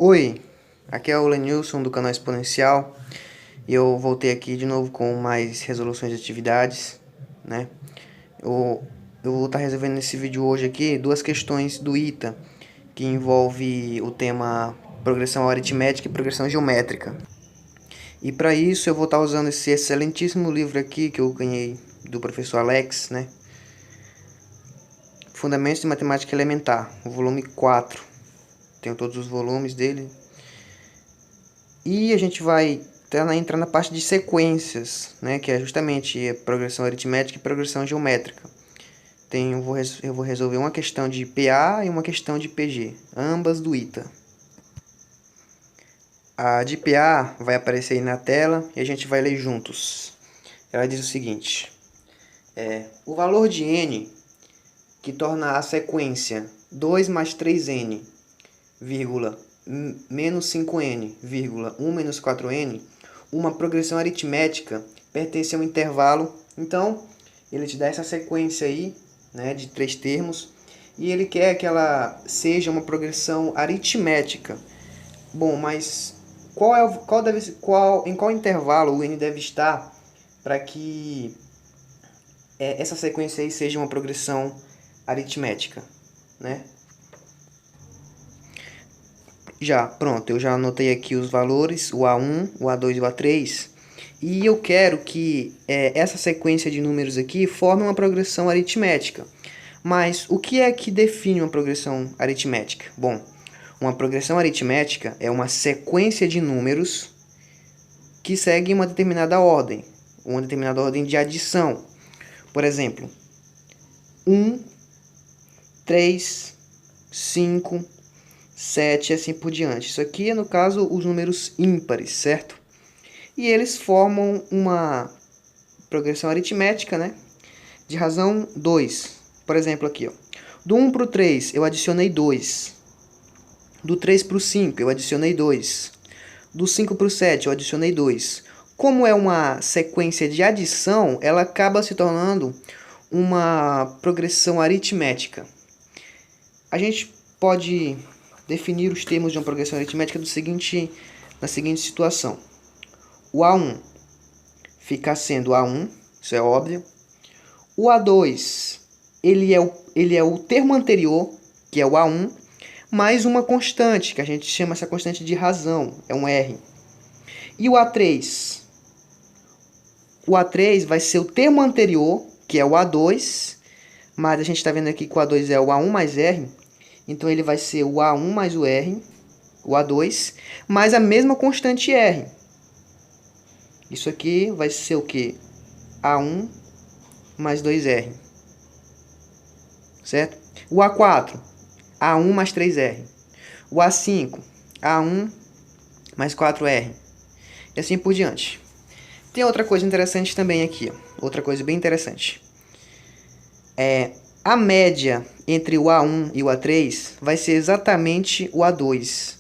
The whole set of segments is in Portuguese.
Oi, aqui é o Lenilson do canal Exponencial e eu voltei aqui de novo com mais resoluções de atividades, né? Eu vou estar resolvendo nesse vídeo hoje aqui duas questões do ITA, que envolve o tema progressão aritmética e progressão geométrica. E para isso eu vou estar usando esse excelentíssimo livro aqui que eu ganhei do professor Alex, né? Fundamentos de Matemática Elementar, o volume 4. Tenho todos os volumes dele. E a gente vai entrar na parte de sequências, né, que é justamente a progressão aritmética e progressão geométrica. Eu vou resolver uma questão de PA e uma questão de PG, ambas do ITA. A de PA vai aparecer aí na tela e a gente vai ler juntos. Ela diz o seguinte: o valor de n, que torna a sequência 2 mais 3n, vírgula, menos 5n, vírgula, 1 menos 4n, uma progressão aritmética, pertence a um intervalo. Então, ele te dá essa sequência aí, né, de 3 termos, e ele quer que ela seja uma progressão aritmética. Bom, mas em qual intervalo o n deve estar para que essa sequência aí seja uma progressão aritmética, né? Pronto, eu já anotei aqui os valores, o A1, o A2 e o A3. E eu quero que essa sequência de números aqui forme uma progressão aritmética. Mas o que é que define uma progressão aritmética? Bom, uma progressão aritmética é uma sequência de números que seguem uma determinada ordem de adição. Por exemplo, 1, 3, 5, 7 e assim por diante. Isso aqui é, no caso, os números ímpares, certo? E eles formam uma progressão aritmética, né? De razão 2. Por exemplo, aqui, ó. Do 1 para o 3, eu adicionei 2. Do 3 para o 5, eu adicionei 2. Do 5 para o 7, eu adicionei 2. Como é uma sequência de adição, ela acaba se tornando uma progressão aritmética. A gente pode definir os termos de uma progressão aritmética na seguinte situação. O A1 fica sendo A1, isso é óbvio. O A2, ele é o termo anterior, que é o A1, mais uma constante, que a gente chama essa constante de razão, é um R. E o A3? O A3 vai ser o termo anterior, que é o A2, mas a gente está vendo aqui que o A2 é o A1 mais R, então ele vai ser o A1 mais o R, o A2, mais a mesma constante R. Isso aqui vai ser o que? A1 mais 2R. Certo? O A4, A1 mais 3R. O A5, A1 mais 4R. E assim por diante. Tem outra coisa interessante também aqui. Outra coisa bem interessante. A média entre o A1 e o A3 vai ser exatamente o A2.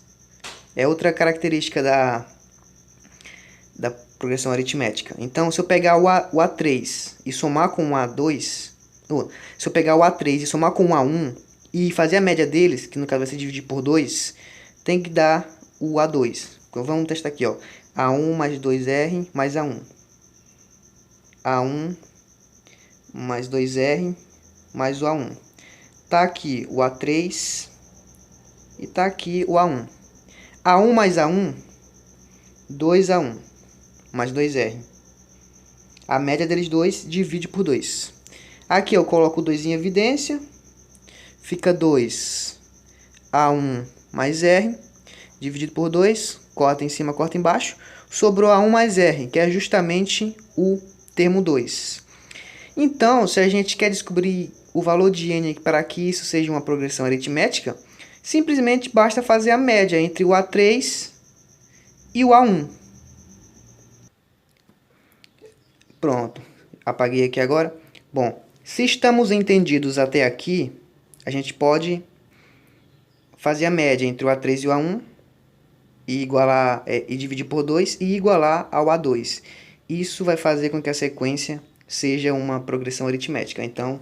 É outra característica da progressão aritmética. Então, se eu pegar o A3 e somar com o A2, se eu pegar o A3 e somar com o A1 e fazer a média deles, que no caso vai ser dividir por 2, tem que dar o A2. Então, vamos testar aqui, ó. A1 mais 2R mais A1. A1 mais 2R mais o A1. Tá aqui o A3 e tá aqui o A1. A1 mais A1, 2A1 mais 2R. A média deles dois divide por 2. Aqui eu coloco o 2 em evidência. Fica 2A1 mais R dividido por 2. Corta em cima, corta embaixo. Sobrou A1 mais R, que é justamente o termo 2. Então, se a gente quer descobrir o valor de n para que isso seja uma progressão aritmética, simplesmente basta fazer a média entre o A3 e o A1. Pronto, apaguei aqui agora. Bom, se estamos entendidos até aqui, a gente pode fazer a média entre o A3 e o A1 e dividir por 2 e igualar ao A2. Isso vai fazer com que a sequência seja uma progressão aritmética. Então,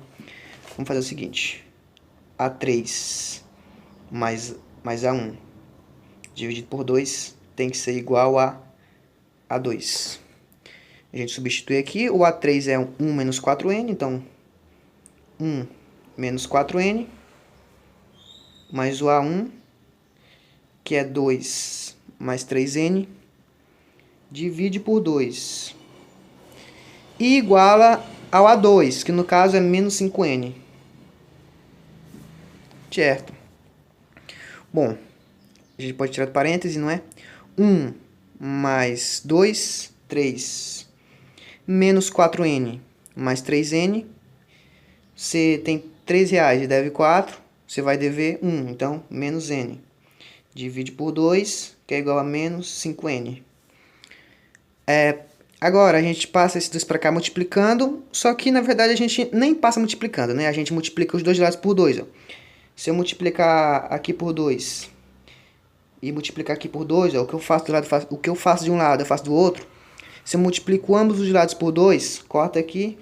vamos fazer o seguinte. A3 mais A1 dividido por 2 tem que ser igual a A2. A gente substitui aqui, o A3 é 1 menos 4n, então 1 menos 4n, mais o A1, que é 2 mais 3n, divide por 2. E iguala ao A2, que no caso é menos 5n. Certo. Bom, a gente pode tirar do parêntese, não é? 1 mais 2, 3. Menos 4n mais 3n. Você tem R$3 e deve 4. Você vai dever 1, então menos n. Divide por 2, que é igual a menos 5n. Agora a gente passa esses dois para cá multiplicando, só que na verdade a gente nem passa multiplicando, né? A gente multiplica os dois lados por 2. Ó. Se eu multiplicar aqui por 2 e multiplicar aqui por 2, ó, o que eu faço de um lado eu faço do outro. Se eu multiplico ambos os lados por 2, corta aqui,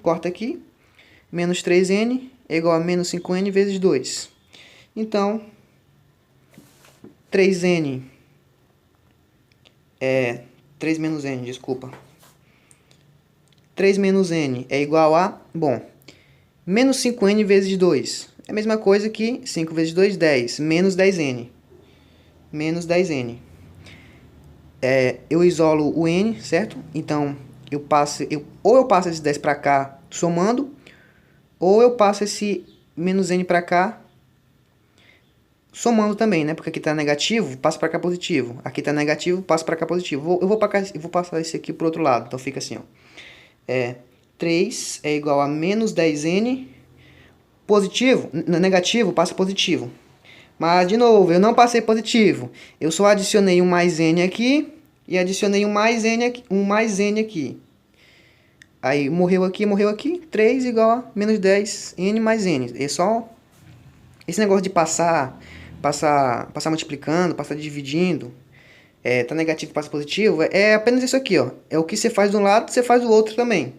menos 3n é igual a menos 5n vezes 2. Então, 3 menos n, desculpa. 3 menos n é igual a, bom, menos 5n vezes 2. É a mesma coisa que 5 vezes 2, 10. Menos 10n. Menos 10n. Eu isolo o n, certo? Então, ou eu passo esse 10 para cá somando, ou eu passo esse menos n para cá somando também, né? Porque aqui está negativo, passa para cá positivo. Aqui está negativo, passa para cá positivo. Eu vou passar esse aqui para o outro lado. Então, fica assim, ó. 3 é igual a menos 10n. Positivo, negativo, passa positivo. Mas, de novo, eu não passei positivo. Eu só adicionei um mais n aqui e adicionei um mais n aqui. Aí, morreu aqui. 3 igual a menos 10n mais n. É só esse negócio de passar multiplicando, passar dividindo. Tá negativo, passa positivo. É apenas isso aqui, ó. É o que você faz de um lado, você faz do outro também.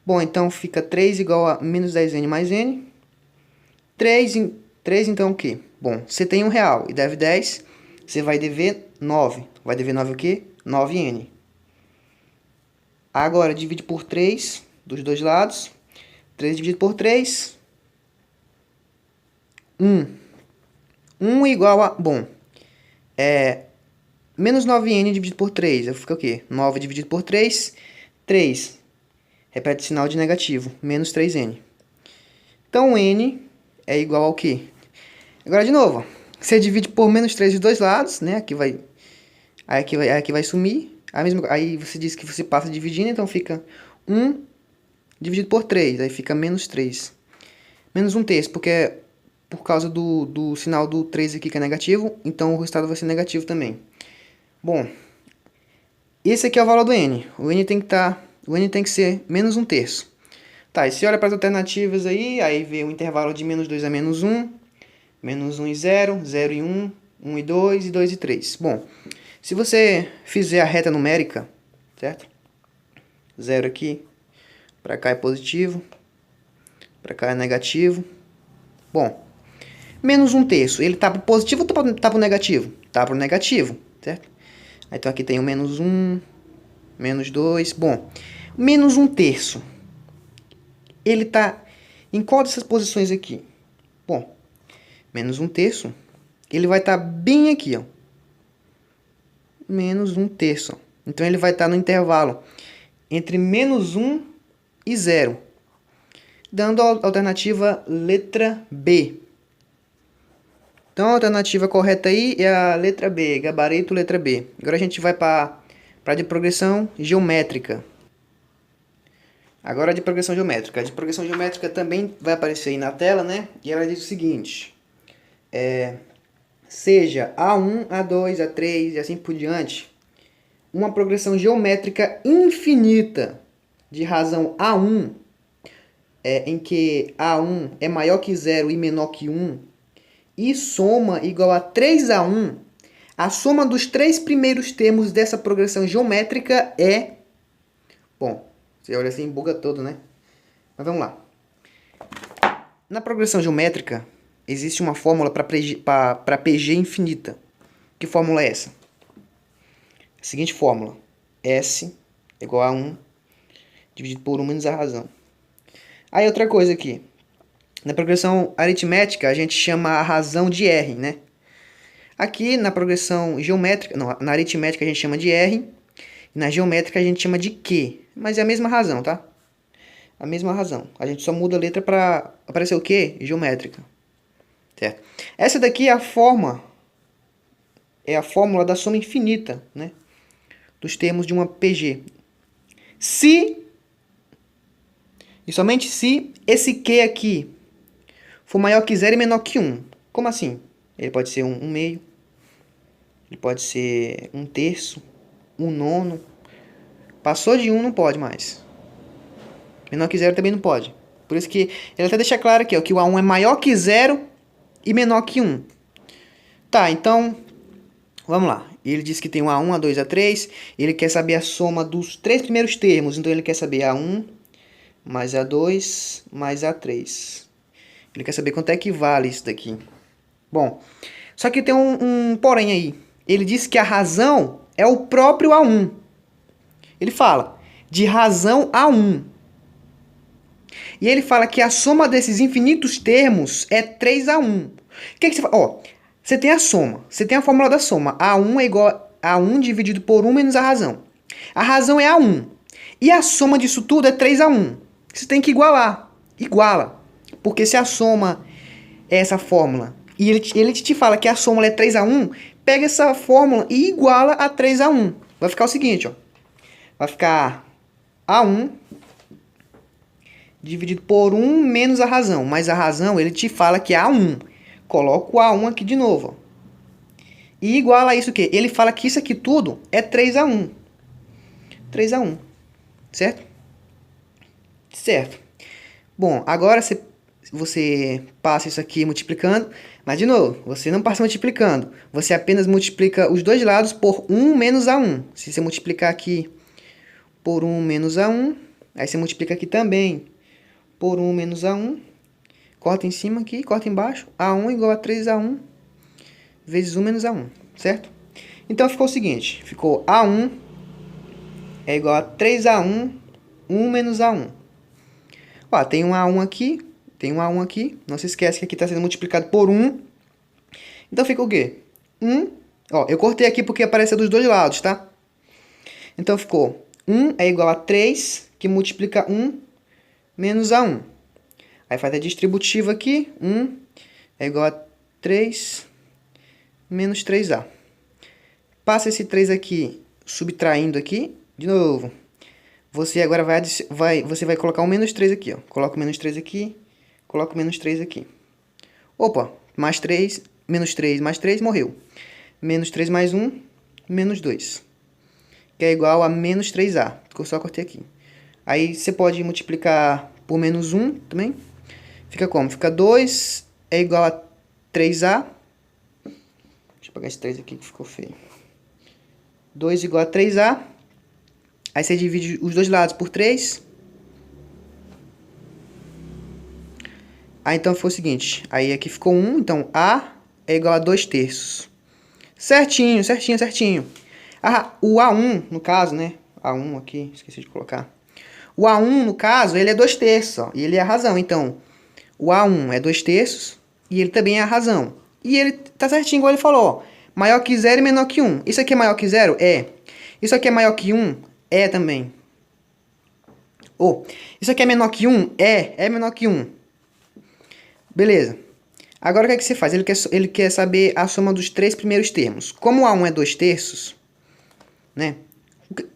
Bom, então fica 3 igual a menos 10n mais n. 3 então o quê? Bom, você tem R$1 e deve 10, você vai dever 9. Vai dever 9 o quê? 9n. Agora, divide por 3 dos dois lados. 3 dividido por 3. 1. 1 igual a... Bom, menos 9n dividido por 3. Fica o quê? 9 dividido por 3. 3. Repete o sinal de negativo. Menos 3n. Então, n é igual ao quê? Agora, de novo, você divide por menos 3 dos dois lados, né? Aqui vai sumir. Aí você diz que você passa dividindo, então fica 1 dividido por 3. Aí fica menos 3. Menos 1/3, porque é por causa do sinal do 3 aqui que é negativo, então o resultado vai ser negativo também. Bom, esse aqui é o valor do n. O n tem que ser menos 1/3. Tá, e se olha para as alternativas aí vê o intervalo de menos 2 a menos 1, menos 1 e 0, 0 e 1, 1 e 2 e 2 e 3. Bom, se você fizer a reta numérica, certo? 0 aqui, para cá é positivo, para cá é negativo. Bom, menos 1/3, ele tá pro positivo ou tá pro negativo? Tá pro negativo, certo? Então aqui tem o menos 1, menos 2. Bom, menos 1/3. Ele tá em qual dessas posições aqui? Bom, menos 1/3, ele vai estar bem aqui, ó. Menos 1/3. Então ele vai estar no intervalo entre menos 1 e 0. Dando a alternativa letra B. Então a alternativa correta aí é a letra B, gabarito letra B. Agora a gente vai para a de progressão geométrica. Agora a de progressão geométrica. A de progressão geométrica também vai aparecer aí na tela, né? E ela diz o seguinte. Seja A1, A2, A3 e assim por diante, uma progressão geométrica infinita de razão A1, em que A1 é maior que 0 e menor que 1, e soma igual a 3A1, a soma dos 3 primeiros termos dessa progressão geométrica é... Bom, você olha assim, buga todo, né? Mas vamos lá. Na progressão geométrica, existe uma fórmula para PG infinita. Que fórmula é essa? Seguinte fórmula. S igual a 1 dividido por 1 menos a razão. Aí outra coisa aqui. Na progressão aritmética, a gente chama a razão de R, né? Aqui na progressão geométrica, não, na aritmética a gente chama de R. E na geométrica a gente chama de Q. Mas é a mesma razão, tá? A mesma razão. A gente só muda a letra para aparecer o quê? Geométrica. Certo? Essa daqui é a forma. É a fórmula da soma infinita, né? Dos termos de uma PG. Se, e somente se, esse Q aqui for maior que 0 e menor que 1. Como assim? Ele pode ser 1 meio. Ele pode ser 1/3. 1/9. Passou de 1 não pode mais. Menor que 0 também não pode. Por isso que ele até deixa claro aqui, ó, que o A1 é maior que 0 e menor que 1. Tá, então, vamos lá. Ele diz que tem um A1, A2, A3. Ele quer saber a soma dos 3 primeiros termos. Então, ele quer saber A1 mais A2 mais A3. Ele quer saber quanto é que vale isso daqui. Bom, só que tem um porém aí. Ele diz que a razão é o próprio A1. Ele fala de razão A1. E ele fala que a soma desses infinitos termos é 3A1. O que você fala? Ó, você tem a soma. Você tem a fórmula da soma. A1 é igual a 1 dividido por 1 menos a razão. A razão é A1. E a soma disso tudo é 3A1. Você tem que igualar. Iguala. Porque se a soma é essa fórmula e ele te fala que a soma é 3A1, pega essa fórmula e iguala a 3A1. Vai ficar o seguinte, ó. Vai ficar A1 dividido por 1 menos a razão. Mas a razão, ele te fala que é A1. Coloca o A1 aqui de novo. Ó. E iguala isso o quê? Ele fala que isso aqui tudo é 3A1. 3A1. Certo? Certo. Bom, agora você passa isso aqui multiplicando. Mas, de novo, você não passa multiplicando. Você apenas multiplica os dois lados por 1 menos A1. Se você multiplicar aqui por 1 menos A1, aí você multiplica aqui também por 1 menos A1. Corta em cima aqui, corta embaixo. A1 igual a 3A1 vezes 1 menos A1, certo? Então, ficou o seguinte. Ficou A1 é igual a 3A1, 1 menos A1. Ó, tem um A1 aqui, tem um A1 aqui. Não se esquece que aqui está sendo multiplicado por 1. Então, fica o quê? 1. Ó, eu cortei aqui porque apareceu dos dois lados, tá? Então, ficou 1 é igual a 3, que multiplica 1 menos A1. Aí faz a distributiva aqui. 1 é igual a 3 menos 3A. Passa esse 3 aqui, subtraindo aqui. De novo. Você agora você vai colocar um menos 3 aqui. Ó. Coloca o menos 3 aqui. Coloca o menos 3 aqui. Opa, mais 3, menos 3 mais 3, morreu. Menos 3 mais 1, menos 2. Que é igual a menos 3A. Eu só cortei aqui. Aí você pode multiplicar por menos 1 também. Fica como? Fica 2 é igual a 3A. Deixa eu apagar esse 3 aqui que ficou feio. 2 igual a 3A. Aí você divide os dois lados por 3. Aí então foi o seguinte. Aí aqui ficou 1. Então A é igual a 2/3. Certinho, certinho, certinho. Ah, o A1, no caso, né? A1 aqui, esqueci de colocar. O A1, no caso, ele é 2/3, ó. E ele é a razão. Então, o A1 é 2/3 e ele também é a razão. E ele tá certinho, igual ele falou, ó. Maior que 0 e menor que 1. Isso aqui é maior que 0? É. Isso aqui é maior que 1? É também. Ou, isso aqui é menor que 1? É menor que 1. Beleza. Agora o que é que você faz? Ele quer saber a soma dos 3 primeiros termos. Como o A1 é 2/3, né?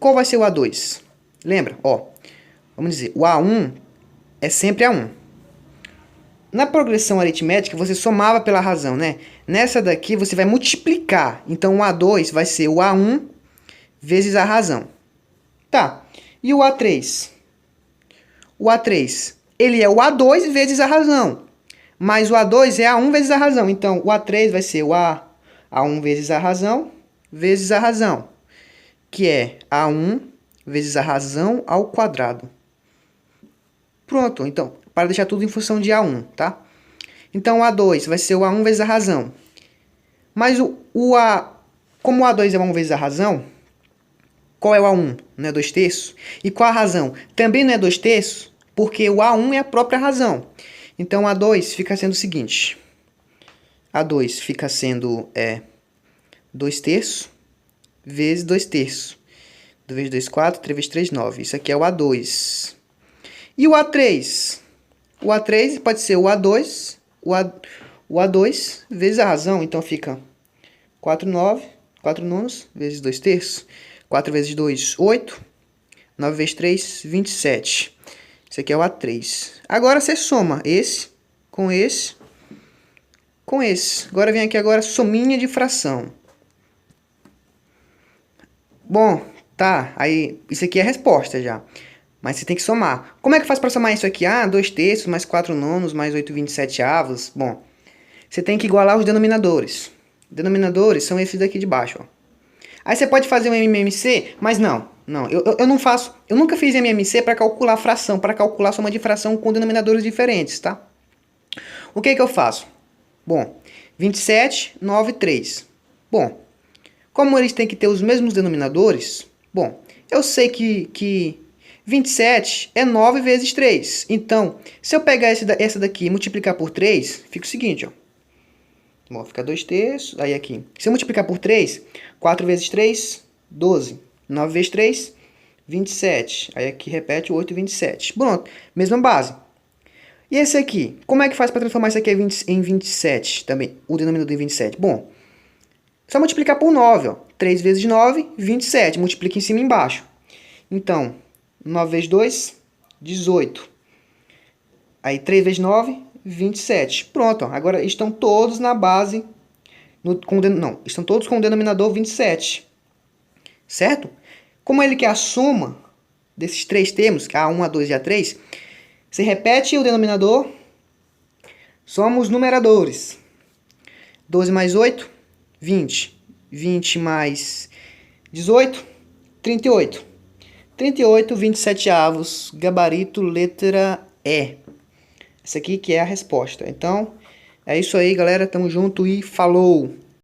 Qual vai ser o A2? Lembra? Ó, vamos dizer, o A1 é sempre A1. Na progressão aritmética, você somava pela razão, né? Nessa daqui, você vai multiplicar. Então, o A2 vai ser o A1 vezes a razão. Tá. E o A3? O A3, ele é o A2 vezes a razão. Mas o A2 é A1 vezes a razão. Então, o A3 vai ser o A1 vezes a razão, vezes a razão. Que é A1 vezes a razão ao quadrado. Pronto. Então, para deixar tudo em função de A1, tá? Então, o A2 vai ser o A1 vezes a razão. Mas o Como o A2 é A1 vezes a razão, qual é o A1? Não é 2/3? E qual a razão? Também não é 2/3, porque o A1 é a própria razão. Então, A2 fica sendo o seguinte. A2 fica sendo 2/3 vezes 2/3. 2 vezes 2, 4. 3 vezes 3, 9. Isso aqui é o A2. E o A3? O A3 pode ser o A2, o A2 vezes a razão. Então, fica 4 nonos vezes 2/3. 4 vezes 2, 8. 9 vezes 3, 27. Isso aqui é o A3. Agora, você soma esse com esse com esse. Agora, vem aqui agora sominha de fração. Bom, tá. Aí, isso aqui é a resposta já. Mas você tem que somar. Como é que faz para somar isso aqui? 2/3 mais 4 nonos mais 8/27. Bom, você tem que igualar os denominadores. Denominadores são esses daqui de baixo, ó. Aí você pode fazer um MMC, mas não, eu não faço, eu nunca fiz MMC para calcular fração, para calcular soma de fração com denominadores diferentes, tá? O que eu faço? Bom, 27, 9, 3. Bom, como eles têm que ter os mesmos denominadores, bom, eu sei que 27 é 9 vezes 3. Então, se eu pegar essa daqui e multiplicar por 3, fica o seguinte, ó. Bom, fica 2/3, aí aqui. Se eu multiplicar por 3, 4 vezes 3, 12. 9 vezes 3, 27. Aí aqui repete o 8 e 27. Pronto, mesma base. E esse aqui? Como é que faz para transformar isso aqui em 27 também? O denominador em 27? Bom, só multiplicar por 9, ó. 3 vezes 9, 27. Multiplica em cima e embaixo. Então, 9 vezes 2, 18. Aí 3 vezes 9, 27. Pronto, ó. Agora estão todos na base, estão todos com o denominador 27. Certo? Como ele quer a soma desses três termos, A1, A2 e A3, você repete o denominador, soma os numeradores. 12 mais 8, 20. 20 mais 18, 38. 38, 27avos, gabarito, letra E. Essa aqui que é a resposta. Então, é isso aí, galera. Tamo junto e falou!